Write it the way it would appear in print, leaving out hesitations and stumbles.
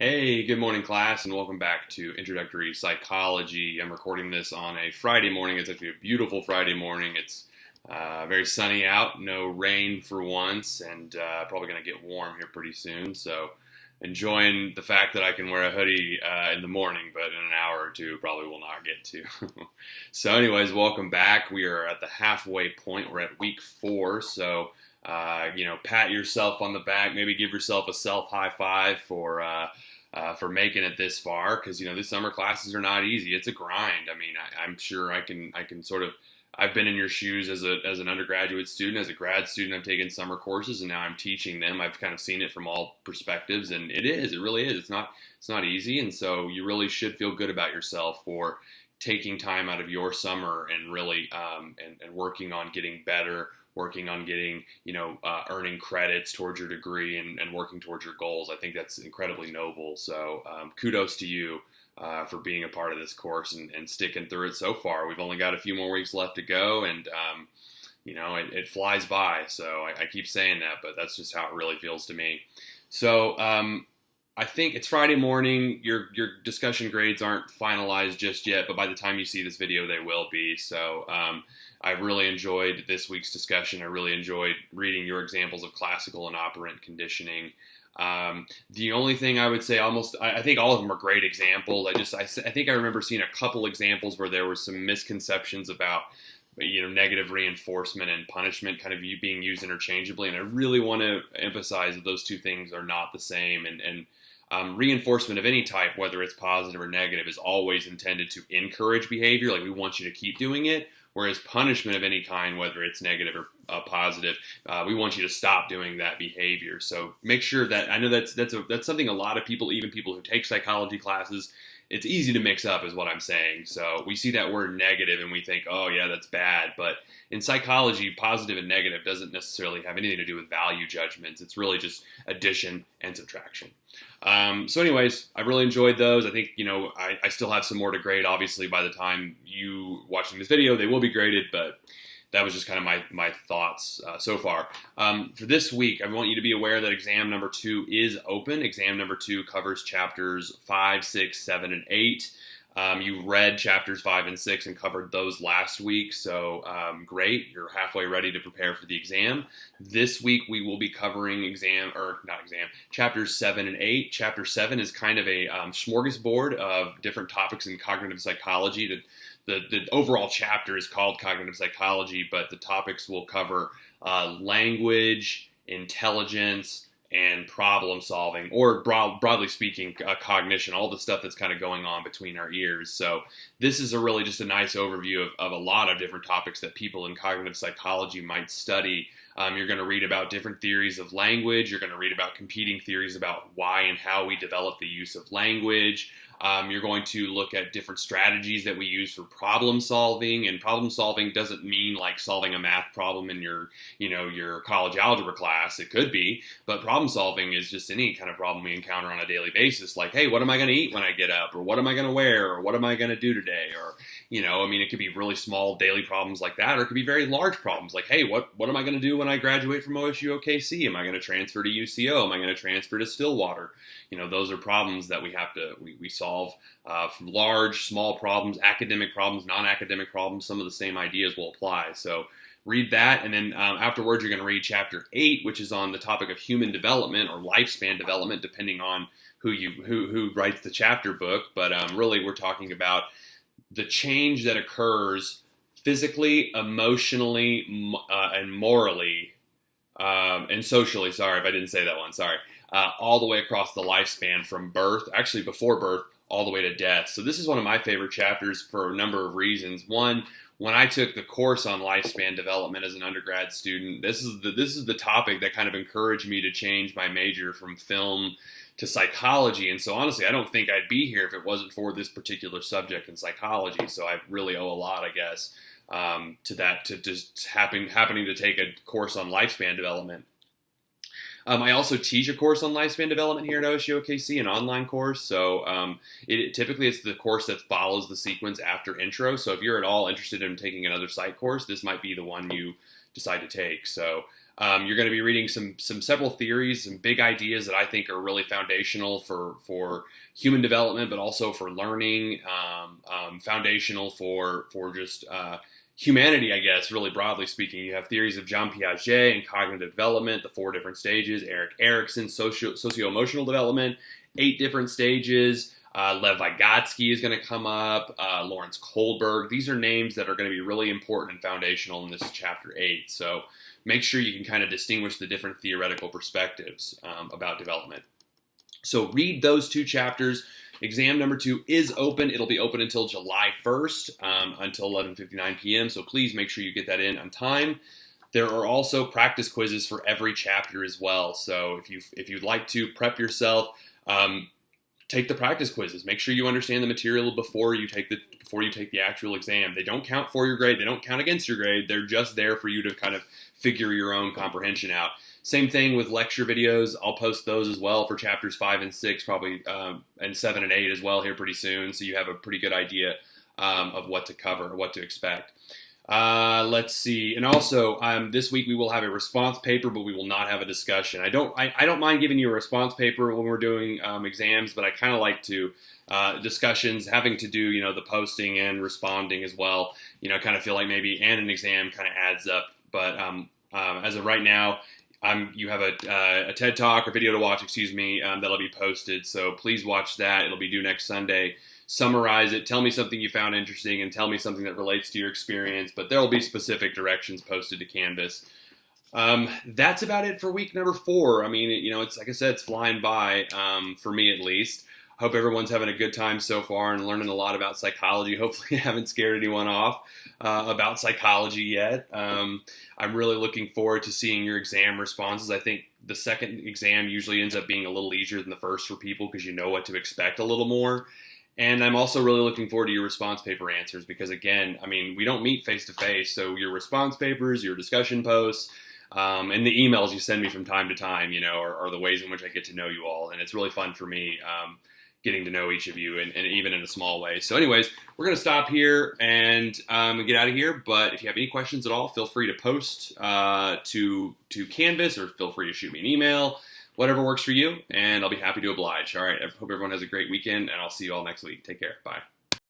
Hey, good morning, class, and welcome back to Introductory Psychology. I'm recording this on a Friday morning. It's actually a beautiful Friday morning. It's very sunny out, no rain for once, and probably going to get warm here pretty soon. So, enjoying the fact that I can wear a hoodie in the morning, but in an hour or two, probably will not get to. So, anyways, welcome back. We are at the halfway point. We're at week 4, so pat yourself on the back. Maybe give yourself a self high five for making it this far, because these summer classes are not easy. It's a grind. I mean, I'm sure I can sort of. I've been in your shoes as an undergraduate student, as a grad student. I've taken summer courses, and now I'm teaching them. I've kind of seen it from all perspectives, and it really is. It's not easy, and so you really should feel good about yourself for taking time out of your summer and really and working on getting better, working on getting, earning credits towards your degree and working towards your goals. I think that's incredibly noble. So kudos to you for being a part of this course and sticking through it so far. We've only got a few more weeks left to go, and it flies by. So I keep saying that, but that's just how it really feels to me. So I think it's Friday morning. Your discussion grades aren't finalized just yet, but by the time you see this video, they will be. So I've really enjoyed this week's discussion. I really enjoyed reading your examples of classical and operant conditioning. The only thing I would say, I think all of them are great examples. I think I remember seeing a couple examples where there were some misconceptions about negative reinforcement and punishment kind of being used interchangeably, and I really want to emphasize that those two things are not the same. And reinforcement of any type, whether it's positive or negative, is always intended to encourage behavior. Like, we want you to keep doing it. Whereas punishment of any kind, whether it's negative or positive, we want you to stop doing that behavior. So make sure that, I know that's something a lot of people, even people who take psychology classes, it's easy to mix up, is what I'm saying. So we see that word negative and we think, oh yeah, that's bad. But in psychology, positive and negative doesn't necessarily have anything to do with value judgments. It's really just addition and subtraction. So anyways, I really enjoyed those. I think, I still have some more to grade. Obviously, by the time you watching this video, they will be graded, but that was just kind of my thoughts so far. For this week, I want you to be aware that exam number 2 is open. Exam number 2 covers chapters 5, 6, 7, and 8. You read chapters 5 and 6 and covered those last week, so great. You're halfway ready to prepare for the exam. This week we will be covering chapters 7 and 8. Chapter 7 is kind of a smorgasbord of different topics in cognitive psychology. The overall chapter is called Cognitive Psychology, but the topics will cover language, intelligence, and problem solving, or broadly speaking, cognition, all the stuff that's kind of going on between our ears. So this is really just a nice overview of a lot of different topics that people in cognitive psychology might study. You're going to read about different theories of language. You're going to read about competing theories about why and how we develop the use of language. You're going to look at different strategies that we use for problem solving, and problem solving doesn't mean like solving a math problem in your college algebra class. It could be, but problem solving is just any kind of problem we encounter on a daily basis. Like, hey, what am I going to eat when I get up? Or what am I going to wear? Or what am I going to do today? Or, it could be really small daily problems like that, or it could be very large problems like, hey, what am I going to do when I graduate from OSU OKC? Am I going to transfer to UCO? Am I going to transfer to Stillwater? Those are problems that we solve from large, small problems, academic problems, non-academic problems. Some of the same ideas will apply. So read that, and then afterwards you're going to read chapter 8, which is on the topic of human development or lifespan development, depending on who writes the chapter book. But really, we're talking about the change that occurs physically, emotionally, and morally, and socially. Sorry if I didn't say that one. Sorry. All the way across the lifespan from birth, actually before birth, all the way to death. So this is one of my favorite chapters for a number of reasons. One, when I took the course on lifespan development as an undergrad student, this is the topic that kind of encouraged me to change my major from film to psychology. And so honestly, I don't think I'd be here if it wasn't for this particular subject in psychology. So I really owe a lot, I guess, to just happening to take a course on lifespan development. I also teach a course on lifespan development here at OSU OKC, an online course. So typically it's the course that follows the sequence after intro. So if you're at all interested in taking another psych course, this might be the one you decide to take. So You're going to be reading several theories, some big ideas that I think are really foundational for human development, but also for learning, foundational for just humanity, I guess, really broadly speaking. You have theories of Jean Piaget and cognitive development, the 4 different stages, Erik Erikson, socio-emotional development, 8 different stages. Lev Vygotsky is going to come up, Lawrence Kohlberg. These are names that are going to be really important and foundational in this chapter 8. So make sure you can kind of distinguish the different theoretical perspectives about development. So read those 2 chapters. Exam number 2 is open. It'll be open until July 1st, until 11:59 p.m. So please make sure you get that in on time. There are also practice quizzes for every chapter as well. So if you'd like to prep yourself, take the practice quizzes. Make sure you understand the material before you take the actual exam. They don't count for your grade. They don't count against your grade. They're just there for you to kind of figure your own comprehension out. Same thing with lecture videos. I'll post those as well for chapters 5 and 6, probably, and 7 and 8 as well here pretty soon. So you have a pretty good idea of what to cover, what to expect. Let's see. And also, this week we will have a response paper, but we will not have a discussion. I don't mind giving you a response paper when we're doing exams, but I kind of like to discussions having to do, the posting and responding as well. Kind of feel like maybe and an exam kind of adds up. But as of right now, you have a TED Talk or video to watch, that'll be posted. So please watch that. It'll be due next Sunday. Summarize it. Tell me something you found interesting and tell me something that relates to your experience. But there will be specific directions posted to Canvas. That's about it for week number 4. I mean, it's like I said, it's flying by for me at least. Hope everyone's having a good time so far and learning a lot about psychology. Hopefully I haven't scared anyone off about psychology yet. I'm really looking forward to seeing your exam responses. I think the second exam usually ends up being a little easier than the first for people because you know what to expect a little more. And I'm also really looking forward to your response paper answers because, again, I mean, we don't meet face-to-face. So your response papers, your discussion posts, and the emails you send me from time to time, are the ways in which I get to know you all. And it's really fun for me getting to know each of you and even in a small way. So anyways, we're going to stop here and get out of here. But if you have any questions at all, feel free to post to Canvas or feel free to shoot me an email. Whatever works for you, and I'll be happy to oblige. All right, I hope everyone has a great weekend, and I'll see you all next week. Take care. Bye.